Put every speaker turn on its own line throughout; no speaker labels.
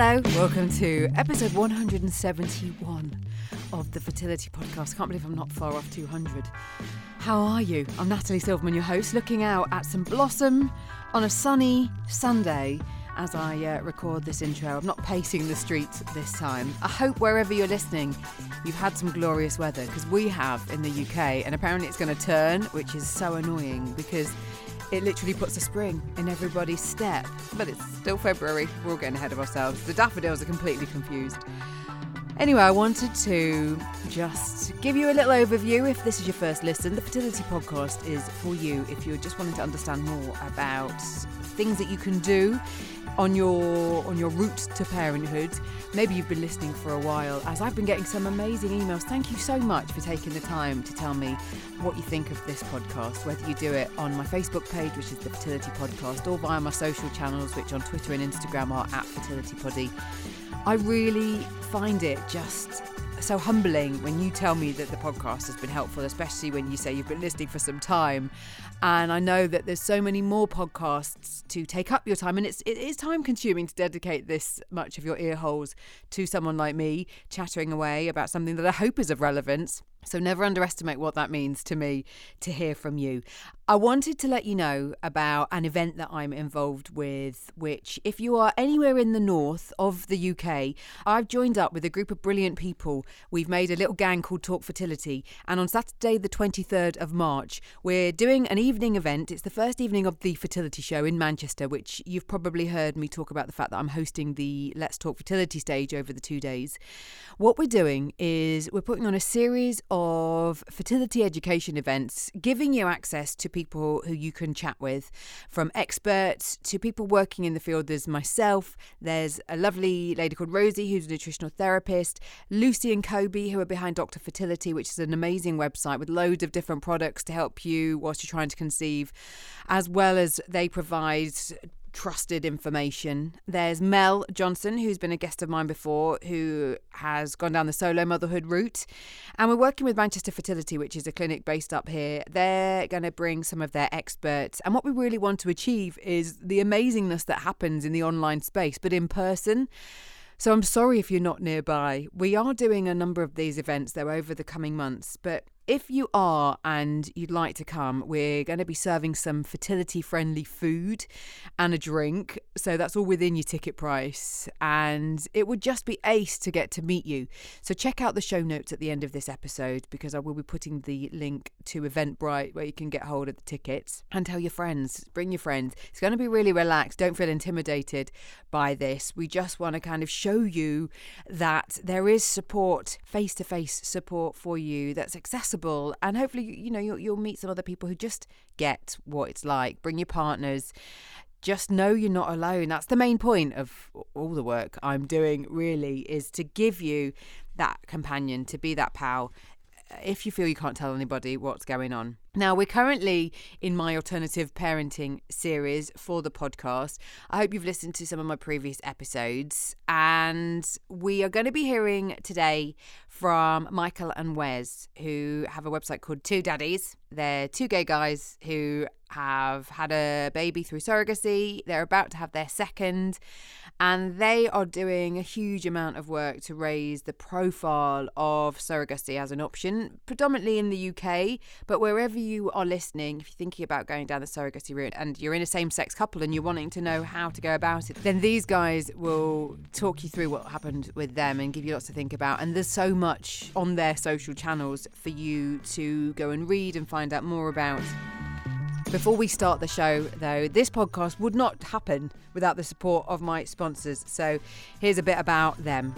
Hello, welcome to episode 171 of the Fertility Podcast. Can't believe I'm not far off 200. How are you? I'm Natalie Silverman, your host, looking out at some blossom on a sunny Sunday as I record this intro. I'm not pacing the streets this time. I hope wherever you're listening, you've had some glorious weather, because we have in the UK, and apparently it's going to turn, which is so annoying because it literally puts a spring in everybody's step. But it's still February. We're all getting ahead of ourselves. The daffodils are completely confused. Anyway, I wanted to just give you a little overview. If this is your first listen, the Fertility Podcast is for you if you're just wanting to understand more about things that you can do on your route to parenthood. Maybe you've been listening for a while, as I've been getting some amazing emails. Thank you so much for taking the time to tell me what you think of this podcast, whether you do it on my Facebook page, which is the Fertility Podcast, or via my social channels, which on Twitter and Instagram are @FertilityPoddy. I really find it just so humbling when you tell me that the podcast has been helpful, especially when you say you've been listening for some time. And I know that there's so many more podcasts to take up your time, and it is time consuming to dedicate this much of your ear holes to someone like me chattering away about something that I hope is of relevance. So never underestimate what that means to me to hear from you. I wanted to let you know about an event that I'm involved with, which if you are anywhere in the north of the UK, I've joined up with a group of brilliant people. We've made a little gang called Talk Fertility. And on Saturday, the 23rd of March, we're doing an evening event. It's the first evening of the fertility show in Manchester, which you've probably heard me talk about the fact that I'm hosting the Let's Talk Fertility stage over the 2 days. What we're doing is we're putting on a series of fertility education events, giving you access to people who you can chat with, from experts to people working in the field. There's myself, there's a lovely lady called Rosie who's a nutritional therapist, Lucy and Kobe who are behind Dr. Fertility, which is an amazing website with loads of different products to help you whilst you're trying to conceive, as well as they provide trusted information. There's Mel Johnson, who's been a guest of mine before, who has gone down the solo motherhood route. And we're working with Manchester Fertility, which is a clinic based up here. They're going to bring some of their experts. And what we really want to achieve is the amazingness that happens in the online space, but in person. So I'm sorry if you're not nearby. We are doing a number of these events, though, over the coming months. But if you are and you'd like to come, we're going to be serving some fertility-friendly food and a drink. So that's all within your ticket price. And it would just be ace to get to meet you. So check out the show notes at the end of this episode, because I will be putting the link to Eventbrite where you can get hold of the tickets. And tell your friends, bring your friends. It's going to be really relaxed. Don't feel intimidated by this. We just want to kind of show you that there is support, face-to-face support for you that's accessible. And hopefully, you'll meet some other people who just get what it's like. Bring your partners. Just know you're not alone. That's the main point of all the work I'm doing, really, is to give you that companion, to be that pal, if you feel you can't tell anybody what's going on. Now, we're currently in my alternative parenting series for the podcast. I hope you've listened to some of my previous episodes. And we are going to be hearing today from Michael and Wes, who have a website called Two Daddies. They're two gay guys who have had a baby through surrogacy. They're about to have their second. And they are doing a huge amount of work to raise the profile of surrogacy as an option, predominantly in the UK. But wherever you are listening, if you're thinking about going down the surrogacy route and you're in a same-sex couple and you're wanting to know how to go about it, then these guys will talk you through what happened with them and give you lots to think about. And there's so much on their social channels for you to go and read and find out more about. Before we start the show, though, this podcast would not happen without the support of my sponsors. So here's a bit about them.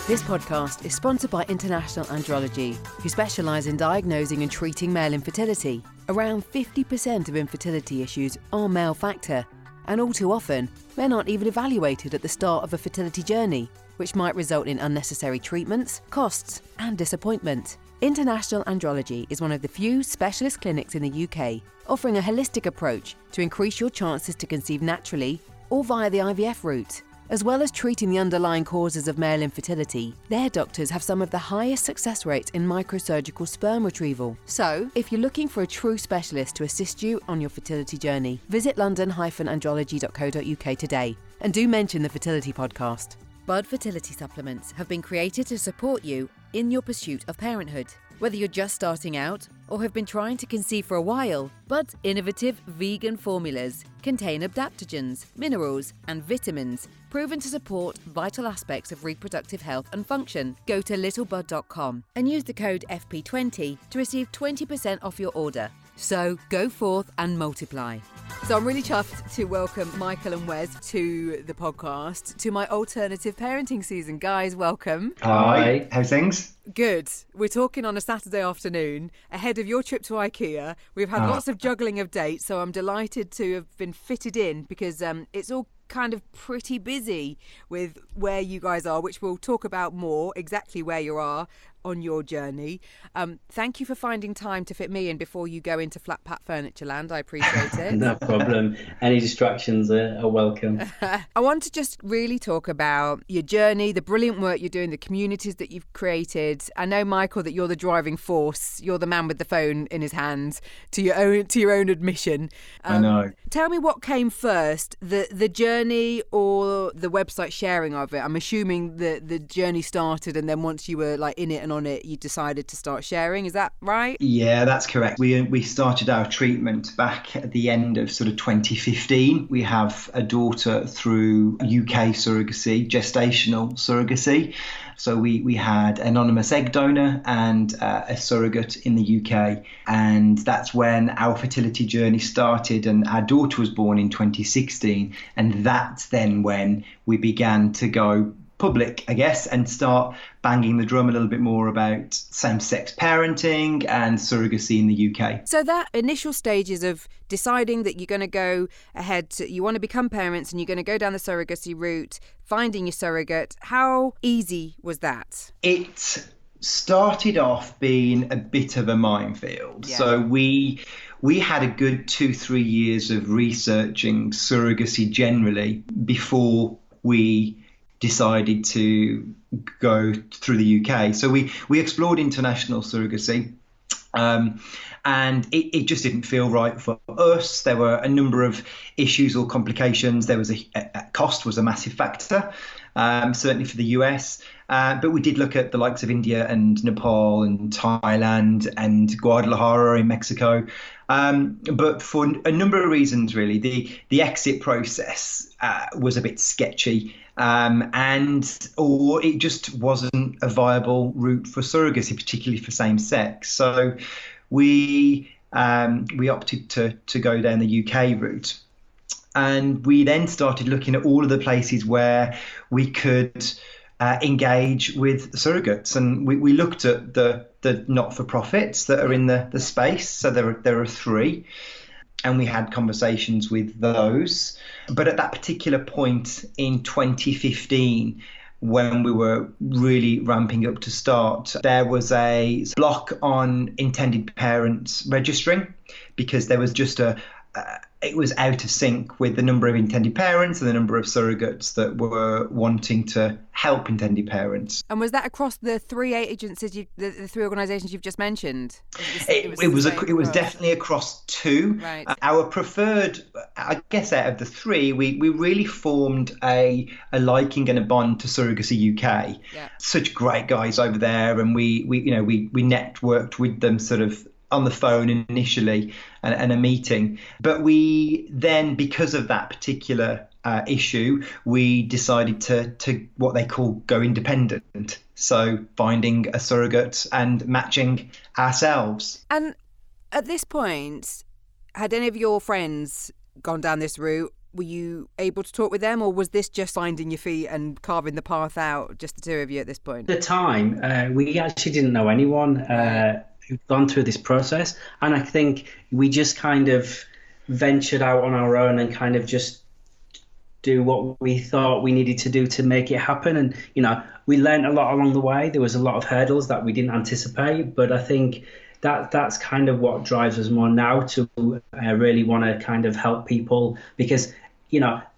This podcast is sponsored by International Andrology, who specialise in diagnosing and treating male infertility. Around 50% of infertility issues are male factor, and all too often, men aren't even evaluated at the start of a fertility journey, which might result in unnecessary treatments, costs, and disappointment. International Andrology is one of the few specialist clinics in the UK offering a holistic approach to increase your chances to conceive naturally or via the IVF route. As well as treating the underlying causes of male infertility, their doctors have some of the highest success rates in microsurgical sperm retrieval. So, if you're looking for a true specialist to assist you on your fertility journey, visit london-andrology.co.uk today and do mention the Fertility Podcast. Bud Fertility Supplements have been created to support you in your pursuit of parenthood. Whether you're just starting out or have been trying to conceive for a while, Bud's innovative vegan formulas contain adaptogens, minerals and vitamins proven to support vital aspects of reproductive health and function. Go to littlebud.com and use the code FP20 to receive 20% off your order. So go forth and multiply. So I'm really chuffed to welcome Michael and Wes to the podcast, to my alternative parenting season. Guys, welcome.
Hi, how's things?
Good. We're talking on a Saturday afternoon ahead of your trip to IKEA. We've had lots of juggling of dates, so I'm delighted to have been fitted in because it's all kind of pretty busy with where you guys are, which we'll talk about more, exactly where you are on your journey. Thank you for finding time to fit me in before you go into Flat Pat Furniture Land. I appreciate it.
No problem. Any distractions are welcome.
I want to just really talk about your journey, the brilliant work you're doing, the communities that you've created. I know, Michael, that you're the driving force. You're the man with the phone in his hands, to your own admission.
I know.
Tell me what came first, the journey or the website sharing of it. I'm assuming the journey started, and then once you were like in it and on it, you decided to start sharing. Is that right?
Yeah, that's correct. We started our treatment back at the end of sort of 2015. We have a daughter through UK Surrogacy, gestational surrogacy. So we had an anonymous egg donor and a surrogate in the UK. And that's when our fertility journey started. And our daughter was born in 2016. And that's then when we began to go public, I guess, and start banging the drum a little bit more about same-sex parenting and surrogacy in the UK.
So that initial stages of deciding that you're going to go ahead, you want to become parents and you're going to go down the surrogacy route, finding your surrogate, how easy was that?
It started off being a bit of a minefield. Yeah. So we had a good 2-3 years of researching surrogacy generally before we decided to go through the UK. So we explored international surrogacy, and it just didn't feel right for us. There were a number of issues or complications. There was cost was a massive factor, certainly for the US. But we did look at the likes of India and Nepal and Thailand and Guadalajara in Mexico. But for a number of reasons, really, the exit process was a bit sketchy. Or it just wasn't a viable route for surrogacy, particularly for same sex. So we opted to go down the UK route, and we then started looking at all of the places where we could engage with surrogates, and we looked at the not-for-profits that are in the space. So there are 3. And we had conversations with those. But at that particular point in 2015, when we were really ramping up to start, there was a block on intended parents registering because there was just it was out of sync with the number of intended parents and the number of surrogates that were wanting to help intended parents.
And was that across the 3 agencies, the 3 organisations you've just mentioned?
It was definitely across 2.
Right.
Our preferred, I guess, out of the 3, we really formed a liking and a bond to Surrogacy UK.
Yeah. Such
great guys over there, and we networked with them sort of on the phone initially and a meeting. But we then, because of that particular issue, we decided to what they call go independent. So finding a surrogate and matching ourselves.
And at this point, had any of your friends gone down this route? Were you able to talk with them, or was this just finding your feet and carving the path out, just the 2 of you at this point?
At the time, we actually didn't know anyone who'd gone through this process. And I think we just kind of ventured out on our own and kind of just do what we thought we needed to do to make it happen. And, we learned a lot along the way. There was a lot of hurdles that we didn't anticipate, but I think that's kind of what drives us more now to really want to kind of help people, because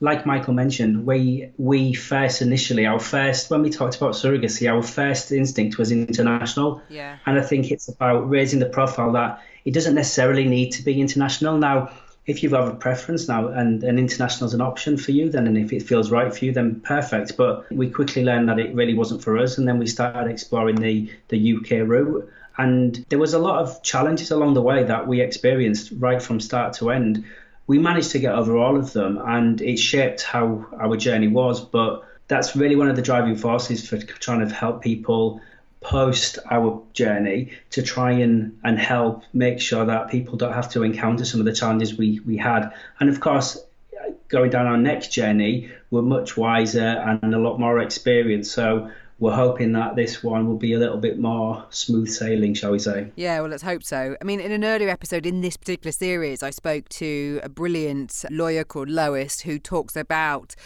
like Michael mentioned, we first initially, when we talked about surrogacy, our first instinct was international.
Yeah.
And I think it's about raising the profile that it doesn't necessarily need to be international. Now, if you have a preference now and an international is an option for you, then, and if it feels right for you, then perfect. But we quickly learned that it really wasn't for us. And then we started exploring the UK route. And there was a lot of challenges along the way that we experienced right from start to end. We managed to get over all of them, and it shaped how our journey was. But that's really one of the driving forces for trying to help people post our journey, to try and help make sure that people don't have to encounter some of the challenges we had. And of course, going down our next journey, we're much wiser and a lot more experienced. So we're hoping that this one will be a little bit more smooth sailing, shall we say.
Yeah, well, let's hope so. I mean, in an earlier episode in this particular series, I spoke to a brilliant lawyer called Lois, who talks about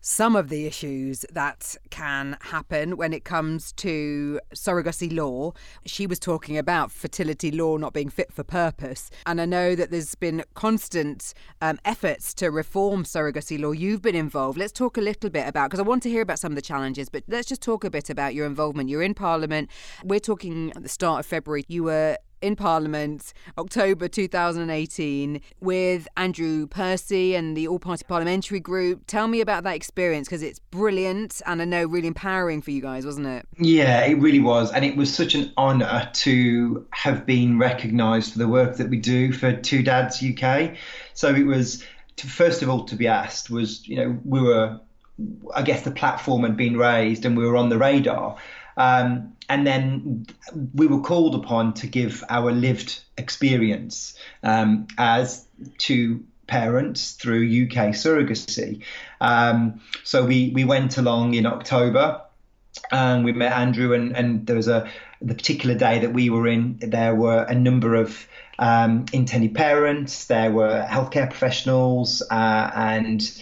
some of the issues that can happen when it comes to surrogacy law. She was talking about fertility law not being fit for purpose. And I know that there's been constant efforts to reform surrogacy law. You've been involved. Let's talk a little bit about, because I want to hear about some of the challenges, but let's just talk a bit about your involvement. You're in Parliament. We're talking at the start of February. You were in Parliament, October 2018, with Andrew Percy and the All Party Parliamentary group. Tell me about that experience, because it's brilliant and I know really empowering for you guys, wasn't it?
Yeah, it really was. And it was such an honour to have been recognised for the work that we do for Two Dads UK. So it was, first of all, to be asked was, we were, I guess the platform had been raised and we were on the radar. And then we were called upon to give our lived experience as two parents through UK Surrogacy. So we went along in October and we met Andrew, and there was the particular day that we were in, there were a number of intended parents, there were healthcare professionals and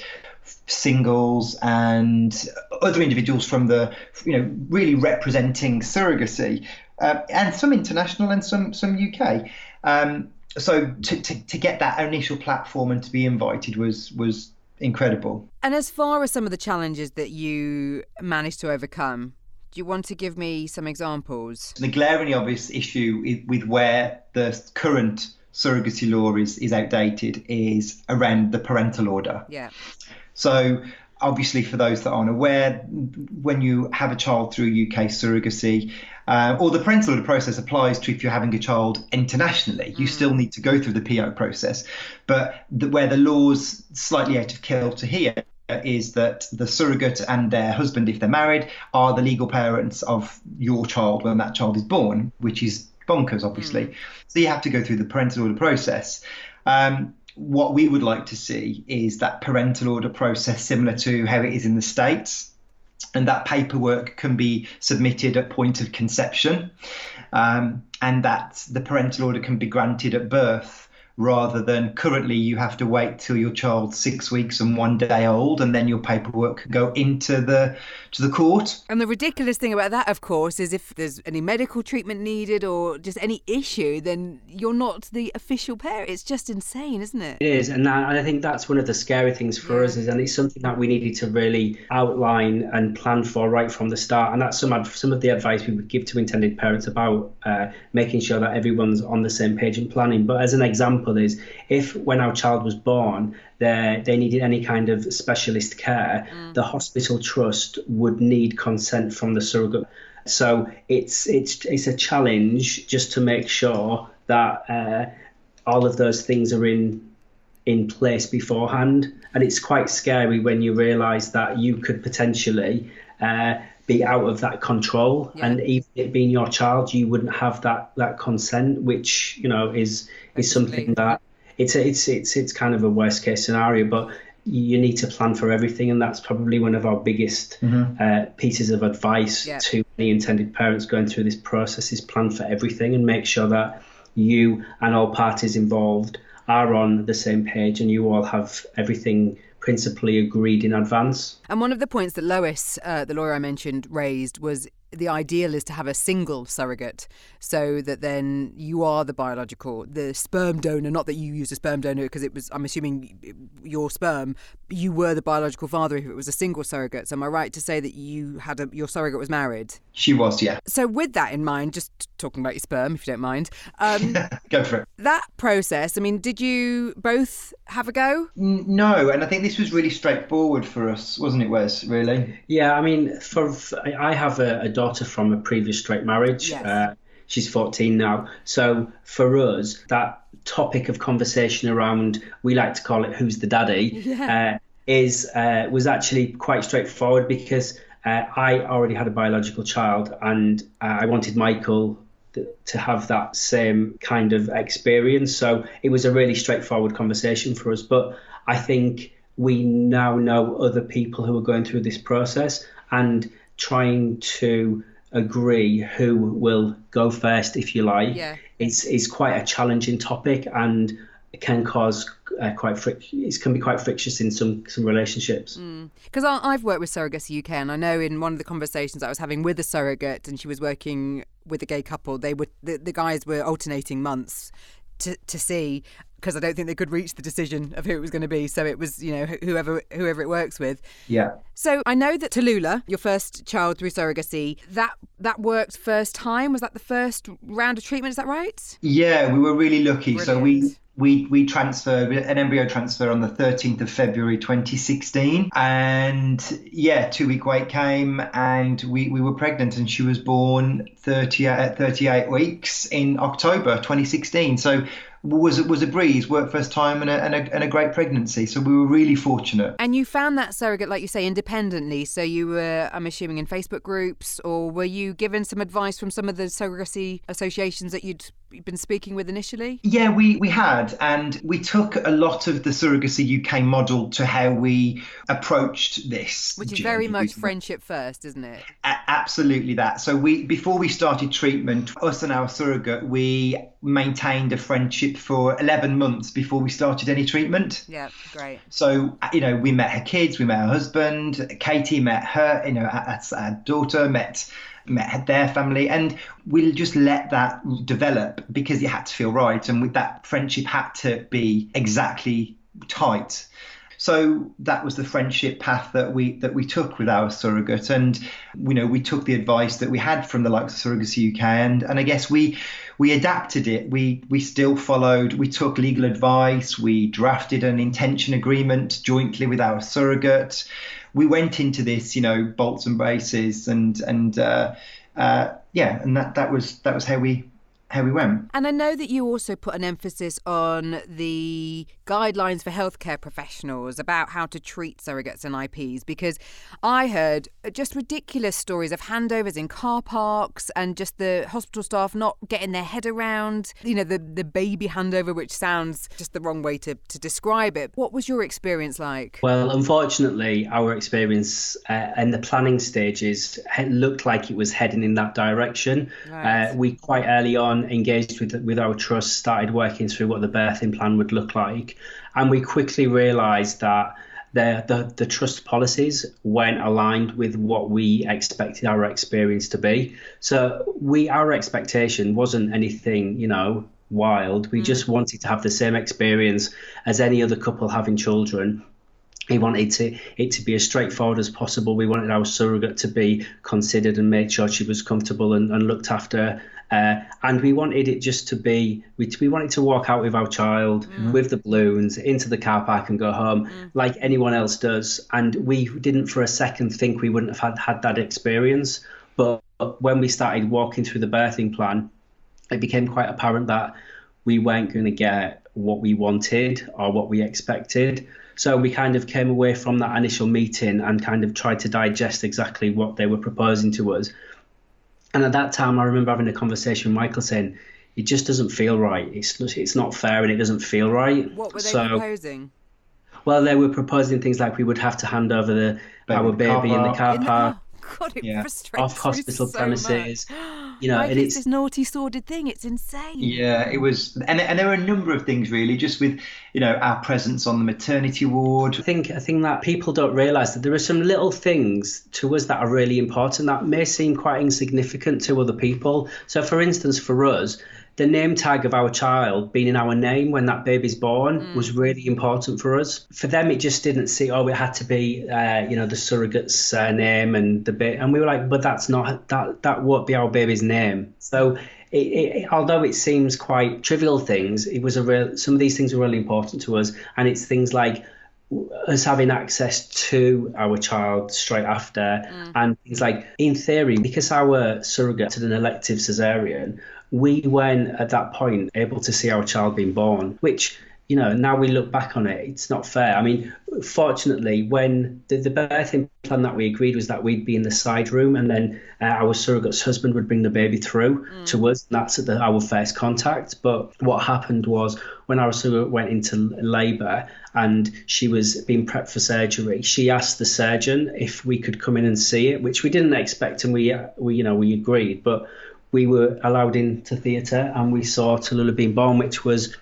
singles and other individuals from the, really representing surrogacy, and some international and some UK. So to get that initial platform and to be invited was incredible.
And as far as some of the challenges that you managed to overcome, do you want to give me some examples? The
glaringly obvious issue with where the current surrogacy law is outdated is around the parental order.
Yeah.
So obviously, for those that aren't aware, when you have a child through UK surrogacy, or the parental order process applies to if you're having a child internationally, you still need to go through the PO process. But where the law's slightly out of kilter here is that the surrogate and their husband, if they're married, are the legal parents of your child when that child is born, which is bonkers, obviously. So you have to go through the parental order process. What we would like to see is that parental order process similar to how it is in the States, and that paperwork can be submitted at point of conception, and that the parental order can be granted at birth, rather than currently you have to wait till your child's 6 weeks and 1 day old, and then your paperwork can go into the court.
And the ridiculous thing about that, of course, is if there's any medical treatment needed or just any issue, then you're not the official parent. It's just insane, isn't it?
It is, and I think that's one of the scary things for us, and it's something that we needed to really outline and plan for right from the start. And that's some of the advice we would give to intended parents about making sure that everyone's on the same page and planning. But as an example is, if when our child was born they needed any kind of specialist care, the hospital trust would need consent from the surrogate. So it's a challenge just to make sure that all of those things are in place beforehand. And it's quite scary when you realise that you could potentially be out of that control, and even it being your child, you wouldn't have that consent, which is something that it's kind of a worst case scenario, but you need to plan for everything, and that's probably one of our biggest pieces of advice to any intended parents going through this process, is plan for everything and make sure that you and all parties involved are on the same page and you all have everything principally agreed in advance.
And one of the points that Lois, the lawyer I mentioned, raised was the ideal is to have a single surrogate, so that then you are the sperm donor. Not that you used a sperm donor, because I'm assuming your sperm, you were the biological father if it was a single surrogate. So am I right to say that your surrogate was married?
She was, yeah.
So with that in mind, just talking about your sperm, if you don't mind.
Go for it.
That process, I mean, did you both have a go?
No, and I think this was really straightforward for us, wasn't it, Wes, really?
Yeah, I mean, I have a daughter from a previous straight marriage.
Yes.
She's 14 now. So for us, that topic of conversation around, we like to call it "who's the daddy," was actually quite straightforward, because I already had a biological child, and I wanted Michael to have that same kind of experience. So it was a really straightforward conversation for us. But I think we now know other people who are going through this process, and trying to agree who will go first, if you like, is quite a challenging topic, and it can cause it can be quite frictious in some relationships.
Because I've worked with Surrogacy UK, and I know in one of the conversations I was having with a surrogate, and she was working with a gay couple, the guys were alternating months to see, because I don't think they could reach the decision of who it was going to be. So it was, whoever it works with.
Yeah.
So I know that Tallulah, your first child through surrogacy, that worked first time. Was that the first round of treatment? Is that right?
Yeah, we were really lucky.
Brilliant.
So we transferred an embryo transfer on the 13th of February 2016, and 2-week wait came, and we were pregnant, and she was born 38 weeks in October 2016. So was a breeze, worked first time, and a great pregnancy. So we were really fortunate.
And you found that surrogate, like you say, independently. So you were, I'm assuming, in Facebook groups, or were you given some advice from some of the surrogacy associations that you'd been speaking with initially? Yeah,
we had, and we took a lot of the Surrogacy UK model to how we approached this,
which is very much friendship first, isn't it?
Absolutely that. So before we started treatment, us and our surrogate, we maintained a friendship for 11 months before we started any treatment.
Yeah, great.
So we met her kids, we met her husband, Katie met her, our daughter met their family, and we'll just let that develop, because it had to feel right, and with that friendship had to be exactly tight. So that was the friendship path that we took with our surrogate, and we took the advice that we had from the likes of Surrogacy UK, and I guess we adapted it. We still followed. We took legal advice. We drafted an intention agreement jointly with our surrogate. We went into this, bolts and braces, and that was how we went.
And I know that you also put an emphasis on the guidelines for healthcare professionals about how to treat surrogates and IPs, because I heard just ridiculous stories of handovers in car parks, and just the hospital staff not getting their head around, the baby handover, which sounds just the wrong way to describe it. What was your experience like?
Well, unfortunately, our experience in the planning stages looked like it was heading in that direction. Right. We quite early on engaged with our trust, started working through what the birthing plan would look like, and we quickly realised that the trust policies weren't aligned with what we expected our experience to be. So our expectation wasn't anything, wild. We just wanted to have the same experience as any other couple having children. We wanted it to be as straightforward as possible. We wanted our surrogate to be considered and made sure she was comfortable and looked after. And we wanted it just to be, we wanted to walk out with our child with the balloons into the car park and go home like anyone else does. And we didn't for a second think we wouldn't have had that experience. But when we started walking through the birthing plan, it became quite apparent that we weren't going to get what we wanted or what we expected. So we kind of came away from that initial meeting and kind of tried to digest exactly what they were proposing to us. And at that time, I remember having a conversation with Michael saying, it just doesn't feel right. It's not fair, and it doesn't feel right.
What were they proposing?
Well, they were proposing things like we would have to hand over our baby in the car park.
God, it frustrates
off hospital
me so
premises.
much. Like it's this naughty, sordid thing. It's insane.
Yeah, it was, and there were a number of things really, just with our presence on the maternity ward.
I think that people don't realise that there are some little things to us that are really important that may seem quite insignificant to other people. So, for instance, for us, the name tag of our child being in our name when that baby's born was really important for us. For them, it just didn't see, it had to be, the surrogate's name and the baby. And we were like, but that's not, that won't be our baby's name. So although it seems quite trivial things, some of these things are really important to us. And it's things like us having access to our child straight after. And things like, in theory, because our surrogate had an elective cesarean, we weren't at that point able to see our child being born, which, now we look back on it, it's not fair. I mean, fortunately, when the birthing plan that we agreed was that we'd be in the side room and then our surrogate's husband would bring the baby through to us. And that's our first contact. But what happened was when our surrogate went into labour and she was being prepped for surgery, she asked the surgeon if we could come in and see it, which we didn't expect, and we agreed. But we were allowed into theatre and we saw Tallulah being born, which was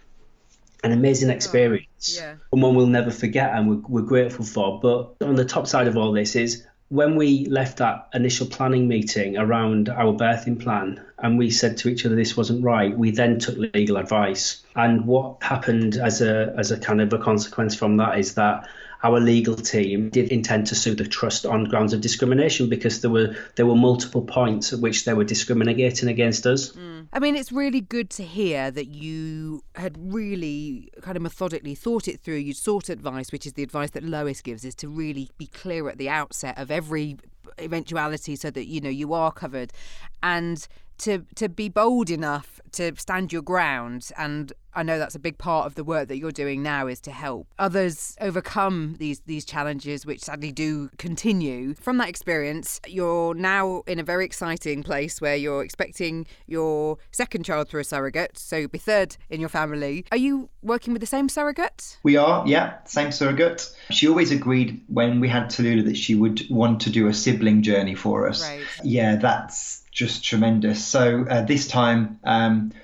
an amazing experience, and one we'll never forget and we're grateful for. But on the top side of all this is when we left that initial planning meeting around our birthing plan and we said to each other this wasn't right, we then took legal advice. And what happened as a kind of a consequence from that is that our legal team did intend to sue the trust on grounds of discrimination because there were multiple points at which they were discriminating against us.
I mean, it's really good to hear that you had really kind of methodically thought it through. You sought advice, which is the advice that Lois gives, is to really be clear at the outset of every eventuality so that, you are covered. And to be bold enough to stand your ground. And I know that's a big part of the work that you're doing now, is to help others overcome these challenges, which sadly do continue. From that experience, you're now in a very exciting place where you're expecting your second child through a surrogate, so you'll be third in your family. Are you working with the same surrogate?
We are, yeah, same surrogate. She always agreed when we had Tallulah that she would want to do a sibling journey for us.
Right.
Yeah, that's just tremendous. So this time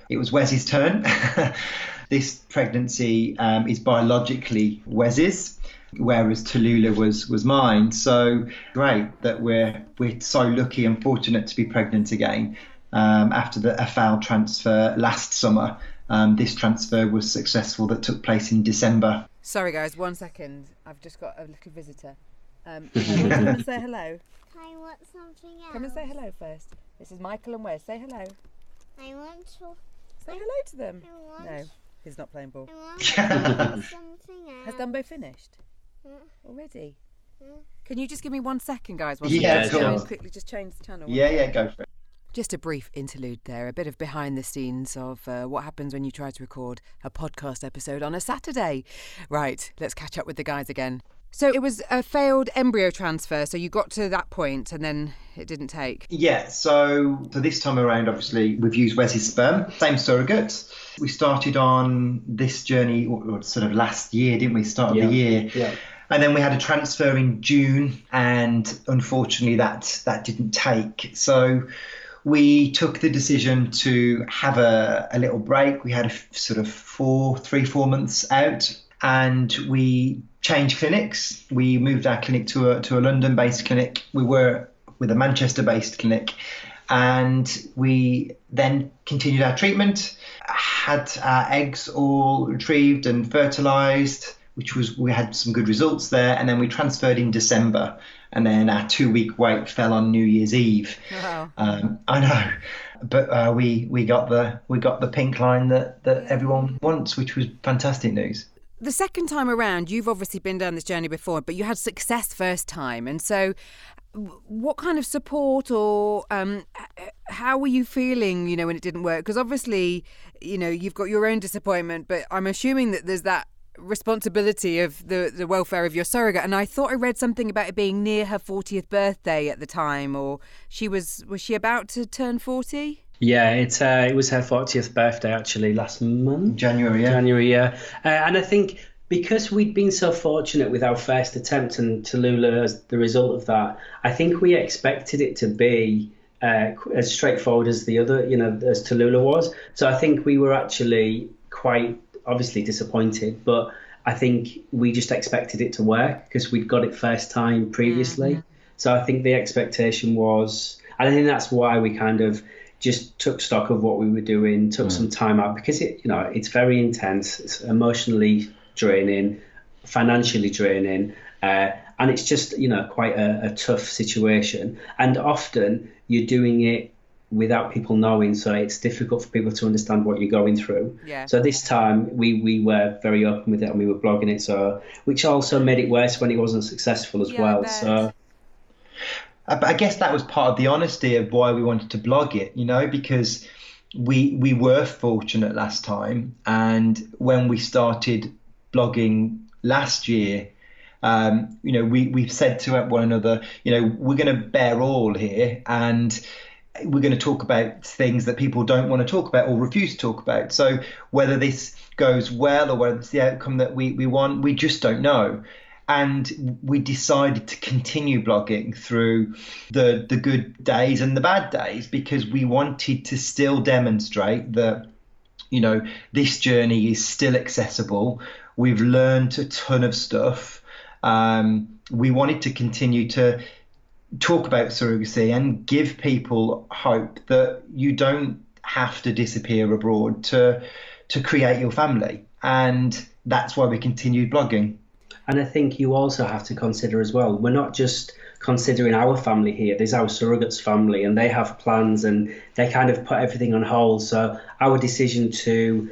it was Wes's turn. This pregnancy is biologically Wes's, whereas Tallulah was mine. So great that we're so lucky and fortunate to be pregnant again after a failed transfer last summer. This transfer was successful, that took place in December.
Sorry guys, 1 second. I've just got a little visitor. Can you come and say hello?
I want something else.
Come and say hello first. This is Michael and Wes. Say hello.
I want to.
Say hello to them. No, he's not playing ball.
I want something else.
Has Dumbo finished?
Yeah.
Already?
Yeah.
Can you just give me 1 second, guys?
Yeah,
sure.
Quickly just change the channel.
Yeah, go for it.
Just a brief interlude there, a bit of behind the scenes of what happens when you try to record a podcast episode on a Saturday. Right, let's catch up with the guys again. So it was a failed embryo transfer, so you got to that point and then it didn't take.
Yeah, so this time around, obviously, we've used Wes's sperm, same surrogate. We started on this journey sort of last year, didn't we? Start of the year.
Yeah.
And then we had a transfer in June, and unfortunately that didn't take. So we took the decision to have a little break. We had a sort of 4 months out, and we changed clinics. We moved our clinic to a London-based clinic. We were with a Manchester-based clinic, and we then continued our treatment, had our eggs all retrieved and fertilised, we had some good results there, and then we transferred in December, and then our 2-week wait fell on New Year's Eve.
Wow.
I know, but we got the pink line that everyone wants, which was fantastic news.
The second time around, you've obviously been down this journey before, but you had success first time. And so what kind of support or how were you feeling, when it didn't work? Because obviously, you've got your own disappointment, but I'm assuming that there's that responsibility of the welfare of your surrogate. And I thought I read something about it being near her 40th birthday at the time, or was she about to turn 40?
Yeah, it was her 40th birthday actually last month.
January,
yeah. And I think because we'd been so fortunate with our first attempt and Tallulah as the result of that, I think we expected it to be as straightforward as the other, as Tallulah was. So I think we were actually quite obviously disappointed, but I think we just expected it to work because we'd got it first time previously. Mm-hmm. So I think the expectation was, and I think that's why we kind of just took stock of what we were doing, took some time out, because it's very intense, it's emotionally draining, financially draining, and it's just quite a tough situation. And often you're doing it without people knowing, so it's difficult for people to understand what you're going through.
Yeah.
So this time we were very open with it and we were blogging it, so which also made it worse when it wasn't successful as well. So
I guess that was part of the honesty of why we wanted to blog it, because we were fortunate last time, and when we started blogging last year, we've said to one another, we're going to bear all here, and we're going to talk about things that people don't want to talk about or refuse to talk about. So whether this goes well or whether it's the outcome that we want, we just don't know. And we decided to continue blogging through the good days and the bad days, because we wanted to still demonstrate that, this journey is still accessible. We've learned a ton of stuff. We wanted to continue to talk about surrogacy and give people hope that you don't have to disappear abroad to create your family. And that's why we continued blogging.
And I think you also have to consider as well, we're not just considering our family here, there's our surrogate's family, and they have plans and they kind of put everything on hold. So our decision to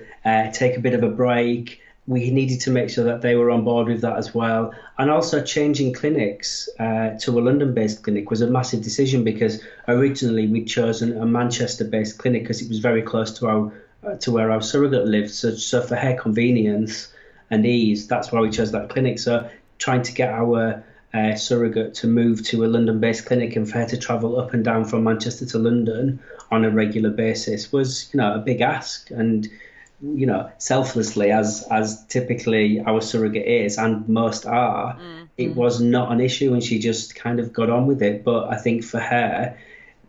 take a bit of a break, we needed to make sure that they were on board with that as well. And also changing clinics to a London-based clinic was a massive decision, because originally we'd chosen a Manchester-based clinic because it was very close to where our surrogate lived. So for her convenience and ease, that's why we chose that clinic. So trying to get our surrogate to move to a London-based clinic and for her to travel up and down from Manchester to London on a regular basis was, a big ask. And selflessly, as typically our surrogate is, and most are, it was not an issue, and she just kind of got on with it. But I think for her,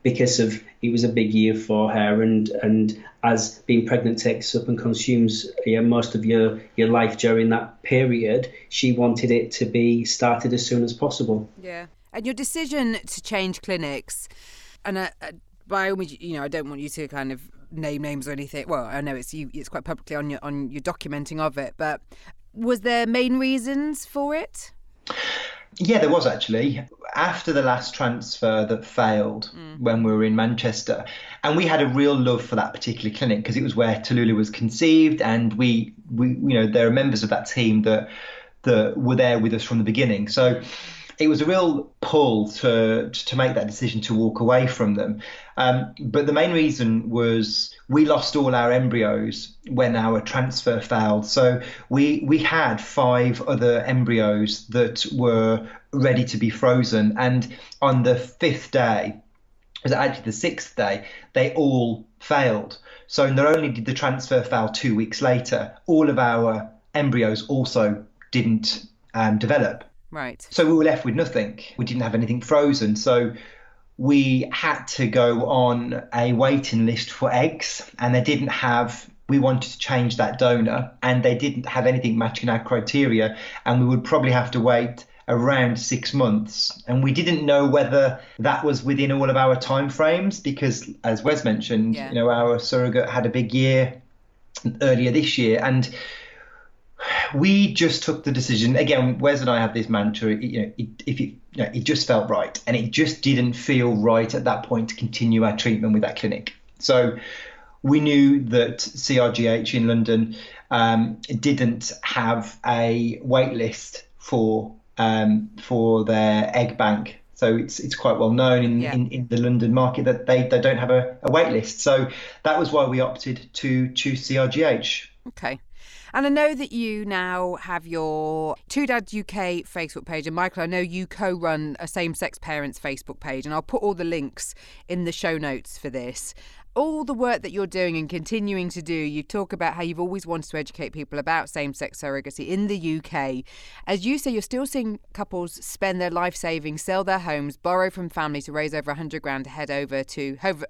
because of it was a big year for her, and as being pregnant takes up and consumes most of your life during that period, she wanted it to be started as soon as possible.
Yeah, and your decision to change clinics, and by all means, I don't want you to kind of name names or anything. Well, I know it's quite publicly on your documenting of it, but was there main reasons for it?
Yeah, there was actually. After the last transfer that failed when we were in Manchester, and we had a real love for that particular clinic because it was where Tallulah was conceived, and we there are members of that team that were there with us from the beginning. So it was a real pull to make that decision to walk away from them. But the main reason was we lost all our embryos when our transfer failed. So we had 5 other embryos that were ready to be frozen. And on the 5th day, it was actually the 6th day, they all failed. So not only did the transfer fail 2 weeks later, all of our embryos also didn't develop.
Right.
So we were left with nothing. We didn't have anything frozen. So we had to go on a waiting list for eggs, and we wanted to change that donor, and they didn't have anything matching our criteria, and we would probably have to wait around 6 months. And we didn't know whether that was within all of our timeframes, because as Wes mentioned, our surrogate had a big year earlier this year, and we just took the decision. Again, Wes and I have this mantra, it just felt right, and it just didn't feel right at that point to continue our treatment with that clinic. So we knew that CRGH in London didn't have a wait list for their egg bank. So it's quite well known in the London market that they don't have a wait list. So that was why we opted to choose CRGH.
Okay. And I know that you now have your Two Dads UK Facebook page. And Michael, I know you co-run a same-sex parents Facebook page. And I'll put all the links in the show notes for this. all the work that you're doing and continuing to do, you talk about how you've always wanted to educate people about same-sex surrogacy in the UK. As you say, you're still seeing couples spend their life savings, sell their homes, borrow from family to raise over 100 grand to head over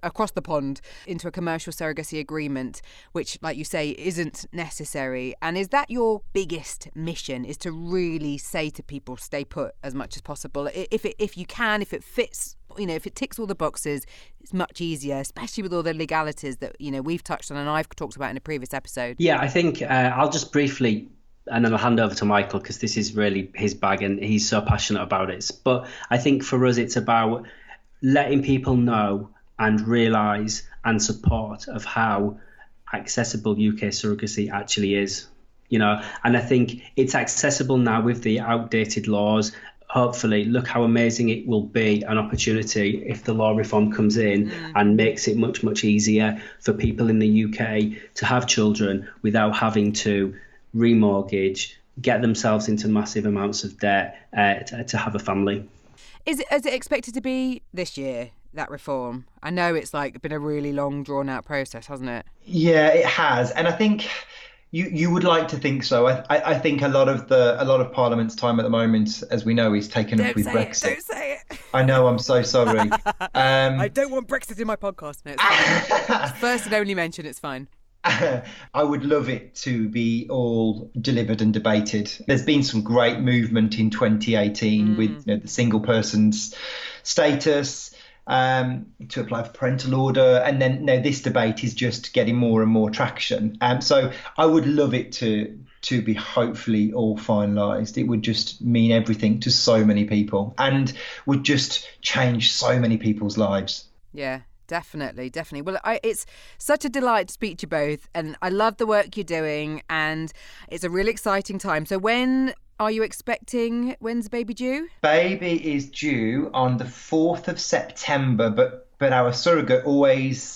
across the pond into a commercial surrogacy agreement, which, like you say, isn't necessary. And is that your biggest mission, is to really say to people, stay put as much as possible? If you can, if it fits, if it ticks all the boxes, it's much easier, especially with all the legalities that, we've touched on and I've talked about in a previous episode.
Yeah, I think I'll just briefly, and then I'll hand over to Michael because this is really his bag and he's so passionate about it. But I think for us, it's about letting people know and realise and support of how accessible UK surrogacy actually is. And I think it's accessible now with the outdated laws. Hopefully, look how amazing it will be, an opportunity if the law reform comes in and makes it much, much easier for people in the UK to have children without having to remortgage, get themselves into massive amounts of debt to have a family.
Is it expected to be this year, that reform? I know it's been a really long, drawn-out process, hasn't it? Yeah,
it has. And I think you would like to think so. I think a lot of Parliament's time at the moment, as we know, is taken up with Brexit.
Don't say it.
I know. I'm so sorry.
I don't want Brexit in my podcast. No, it's fine. First and only mention. It's fine.
I would love it to be all delivered and debated. There's been some great movement in 2018 with the single person's status, to apply for parental order, and then this debate is just getting more and more traction. So I would love it to be hopefully all finalised. It would just mean everything to so many people and would just change so many people's lives.
Yeah. Definitely. Well, it's such a delight to speak to you both, and I love the work you're doing, and it's a really exciting time. So when are you expecting, when's the baby due?
Baby is due on the 4th of September, but our surrogate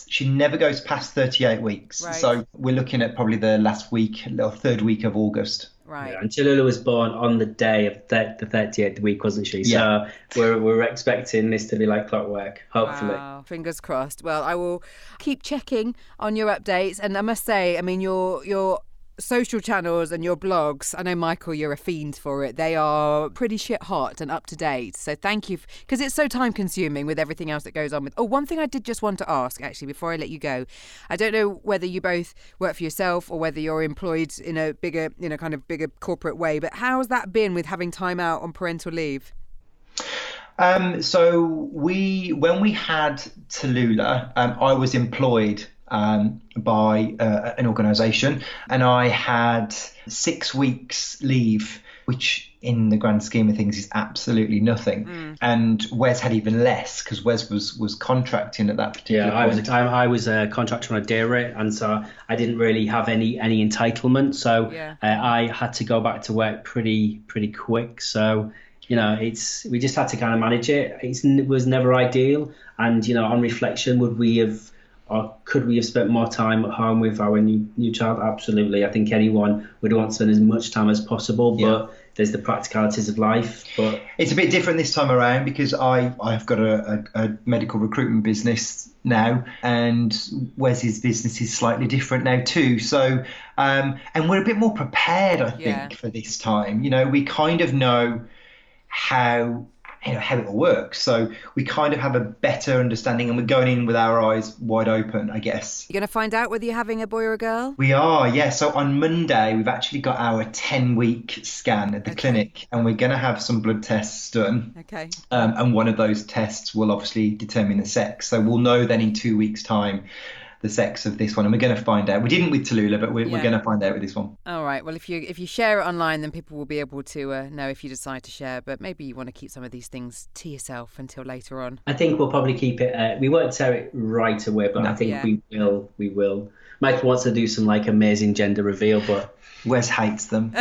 she never goes past 38 weeks.
Right.
So we're looking at probably the last week or third week of August.
Right.
Yeah, and Tallulah was born on the day of the 38th week, wasn't she?
Yeah.
So we're expecting this to be like clockwork, hopefully.
Wow. Fingers crossed. Well, I will keep checking on your updates. And I must say, your social channels and your blogs, I know, Michael, you're a fiend for it. They are pretty shit hot and up to date. So thank you, because it's so time consuming with everything else that goes on with. Oh, one thing I did just want to ask, actually, before I let you go. I don't know whether you both work for yourself or whether you're employed in a bigger, kind of bigger corporate way, but how's that been with having time out on parental leave?
So when we had Tallulah, I was employed by an organisation, and I had 6 weeks leave, which in the grand scheme of things is absolutely nothing. And Wes had even less because Wes was contracting at that particular point.
I was a contractor on a day rate, and so I didn't really have any entitlement. So I had to go back to work pretty quick. So we just had to kind of manage it. It was never ideal, and on reflection, could we have spent more time at home with our new child? Absolutely. I think anyone would want to spend as much time as possible, but there's the practicalities of life. But
it's a bit different this time around because I've got a medical recruitment business now, and Wes's business is slightly different now too. So, and we're a bit more prepared, I think, for this time. We kind of know how it will work. So we kind of have a better understanding, and we're going in with our eyes wide open, I guess.
You're going to find out whether you're having a boy or a girl?
We are, yeah. So on Monday, we've actually got our 10-week scan at the clinic, and we're going to have some blood tests done.
Okay.
And one of those tests will obviously determine the sex. So we'll know then in 2 weeks' time the sex of this one, and we're going to find out. We didn't with Tallulah, but we're going to find out with this one.
All right. Well, if you share it online, then people will be able to know if you decide to share. But maybe you want to keep some of these things to yourself until later on.
I think we'll probably keep it. We won't tell it right away, but I think we will. Michael wants to do some amazing gender reveal, but
Wes hates them.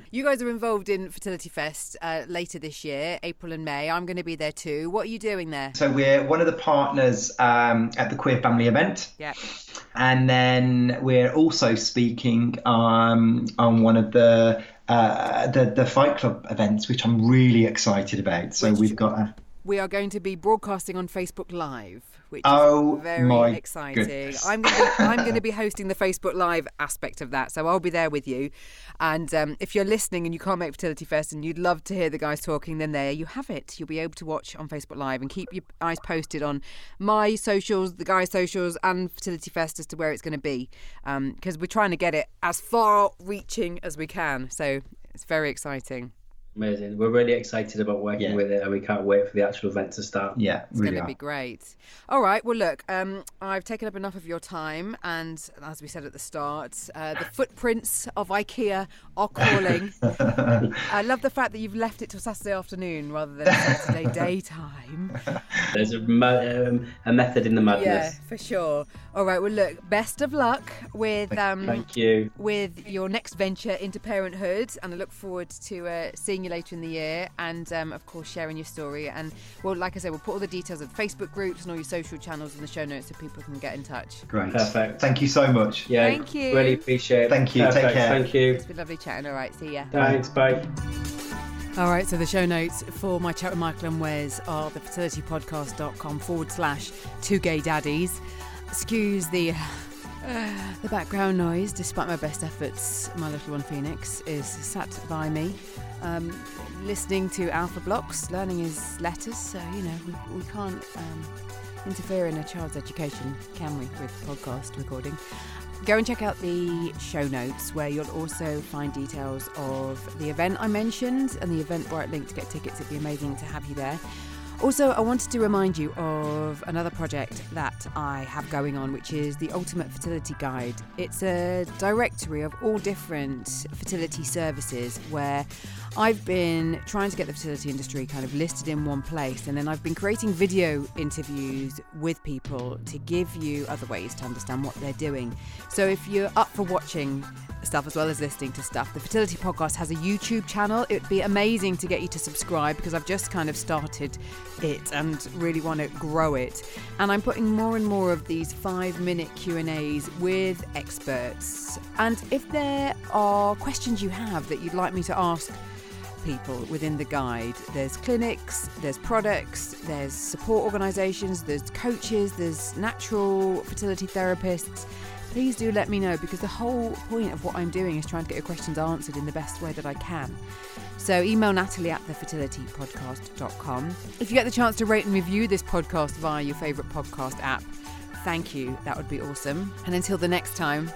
You guys are involved in Fertility Fest later this year, April and May. I'm going to be there too. What are you doing there?
So we're one of the partners at the Queer Family event.
Yeah.
And then we're also speaking on one of the Fight Club events, which I'm really excited about. So we've got
we are going to be broadcasting on Facebook Live, which
Oh,
is very
my
exciting.
goodness.
I'm going to be hosting the Facebook Live aspect of that, so I'll be there with you. And if you're listening and you can't make Fertility Fest and you'd love to hear the guys talking, then there you have it. You'll be able to watch on Facebook Live, and keep your eyes posted on my socials, the guys' socials, and Fertility Fest as to where it's going to be, because we're trying to get it as far-reaching as we can. So it's very exciting.
Amazing. We're really excited about working with it, and we can't wait for the actual event to start.
Yeah,
It's going to be great. All right. Well, look, I've taken up enough of your time, and as we said at the start, the footprints of IKEA are calling. I love the fact that you've left it till Saturday afternoon rather than Saturday daytime.
There's a method in the madness.
Yeah, for sure. All right. Well, look, best of luck with
Thank you.
with your next venture into parenthood, and I look forward to seeing you later in the year, and of course sharing your story. And well, like I said, we'll put all the details of the Facebook groups and all your social channels in the show notes so people can get in touch.
Great.
Perfect.
Thank you so much.
Yeah,
Thank you.
Really appreciate it.
Thank you.
Perfect.
Take care.
Thank you.
It's been lovely chatting. All right, see ya.
Thanks. Bye.
All right, so the show notes for my chat with Michael and Wes are thefertilitypodcast.com/2gaydaddies. Excuse the background noise. Despite my best efforts, my little one Phoenix is sat by me, listening to alpha blocks, learning his letters. So we can't interfere in a child's education, can we, with podcast recording? Go and check out the show notes, where you'll also find details of the event I mentioned and the Eventbrite link to get tickets. It'd be amazing to have you there. Also, I wanted to remind you of another project that I have going on, which is the Ultimate Fertility Guide. It's a directory of all different fertility services, where I've been trying to get the fertility industry kind of listed in one place, and then I've been creating video interviews with people to give you other ways to understand what they're doing. So if you're up for watching stuff as well as listening to stuff, the Fertility Podcast has a YouTube channel. It'd be amazing to get you to subscribe, because I've just kind of started it and really want to grow it. And I'm putting more and more of these 5-minute Q&As with experts. And if there are questions you have that you'd like me to ask people within the guide, there's clinics, there's products, there's support organisations, there's coaches, there's natural fertility therapists. Please do let me know, because the whole point of what I'm doing is trying to get your questions answered in the best way that I can. So email Natalie at thefertilitypodcast.com. If you get the chance to rate and review this podcast via your favourite podcast app, thank you. That would be awesome. And until the next time,